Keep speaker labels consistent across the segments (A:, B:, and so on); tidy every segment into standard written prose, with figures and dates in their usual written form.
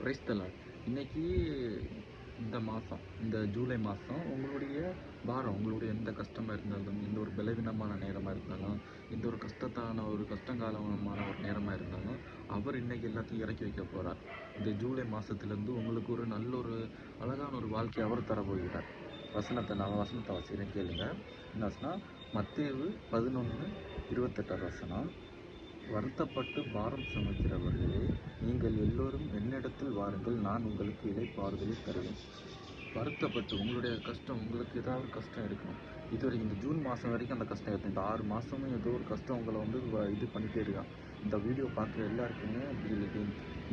A: Price the Lord. இன்னைக்கு இந்த மாதம், இந்த ஜூலை மாதம் உங்களுடைய பாரம், உங்களுடைய எந்த கஷ்டமாக இருந்தாலும், எந்த ஒரு பலவீனமான நேரமாக இருந்தாலும், எந்த ஒரு கஷ்டங்காலமான ஒரு நேரமாக இருந்தாலும், அவர் இன்னைக்கு எல்லாத்தையும் இறக்கி வைக்க போகிறார். இந்த ஜூலை மாதத்துலேருந்து உங்களுக்கு ஒரு நல்ல ஒரு அழகான ஒரு வாழ்க்கையை அவர் தரப்போகிறார். நான் வசனத்தை வாசிக்கிறேன், கேளுங்க. என்ன வசனம்? மத்தேயு 11:28 வசனம். வருத்தப்பட்டு பாரம் சுமக்கிறவர்களே, நீங்கள் எல்லோரும் என்னிடத்தில் வாருங்கள், நான் உங்களுக்கு இளைப்பாறுதலை தருவேன். வருத்தப்பட்டு உங்களுடைய கஷ்டம், உங்களுக்கு ஏதாவது ஒரு கஷ்டம் இருக்கணும். இதுவரைக்கும் இந்த ஜூன் மாதம் வரைக்கும் அந்த கஷ்டம் இருக்கும். இந்த 6 மாதமும் ஏதோ ஒரு கஷ்டம் உங்களை இது பண்ணிகிட்டே இருக்கான். இந்த வீடியோ பார்க்குற எல்லாருக்குமே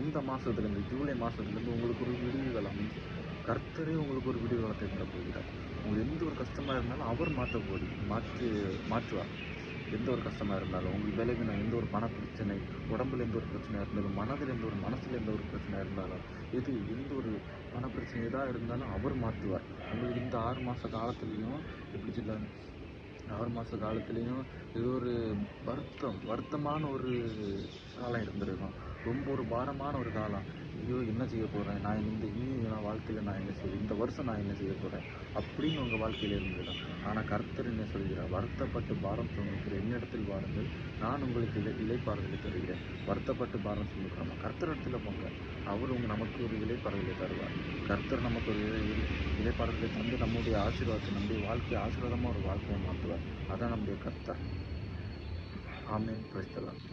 A: இந்த மாதத்துல, இந்த ஜூலை மாதத்துலேருந்து உங்களுக்கு ஒரு விடுதலை அமைஞ்சு கர்த்தரே உங்களுக்கு ஒரு விடுதலை தர போகிறார். உங்களுக்கு எந்த ஒரு கஷ்டமாக இருந்தாலும் அவர் மாற்றுவார். எந்த ஒரு கஷ்டமாக இருந்தாலும், உங்களுக்கு பலவீனம், எந்த ஒரு பண பிரச்சனை, உடம்புல எந்த ஒரு பிரச்சனையாக இருந்தாலும், மனசில் எந்த ஒரு பிரச்சனையாக இருந்தாலும், எந்த ஒரு பண பிரச்சனை எதாக இருந்தாலும் அவர் மாற்றுவார். உங்களுக்கு இந்த 6 மாத காலத்துலேயும் எப்படி சொல்ல, 6 மாத காலத்துலேயும் ஏதோ ஒரு வருத்தமான ஒரு காலம் இருந்திருக்கும். ரொம்ப ஒரு பாரமான ஒரு காலம். ஐயோ, என்ன செய்ய போகிறேன் நான், என் வாழ்க்கையில் நான் என்ன செய்வேன், இந்த வருஷம் நான் என்ன செய்ய போகிறேன் அப்படின்னு உங்கள் வாழ்க்கையில் இருந்திருக்கும். ஆனால் கர்த்தர் என்ன சொல்கிறார்? வருத்தப்பட்டு பாரம் சுமக்கிற என்னிடத்தில் வாருங்கள், நான் உங்களுக்கு இளைப்பாறுதலை தருகிறேன். வருத்தப்பட்டு பாரம் சுமக்கிறோமா, கர்த்தர் இடத்துல போங்க. அவர் நமக்கு ஒரு இளைப்பாறுதலை தருவார். கர்த்தர் நமக்கு ஒரு இளைப்பாறுதலை தந்து நம்முடைய ஆசீர்வாதத்தை, நம்முடைய வாழ்க்கையை ஆசீர்வாதமாக ஒரு வாழ்க்கையை மாற்றுவார். அதான் நம்முடைய கர்த்தர். ஆமென். Praise the Lord.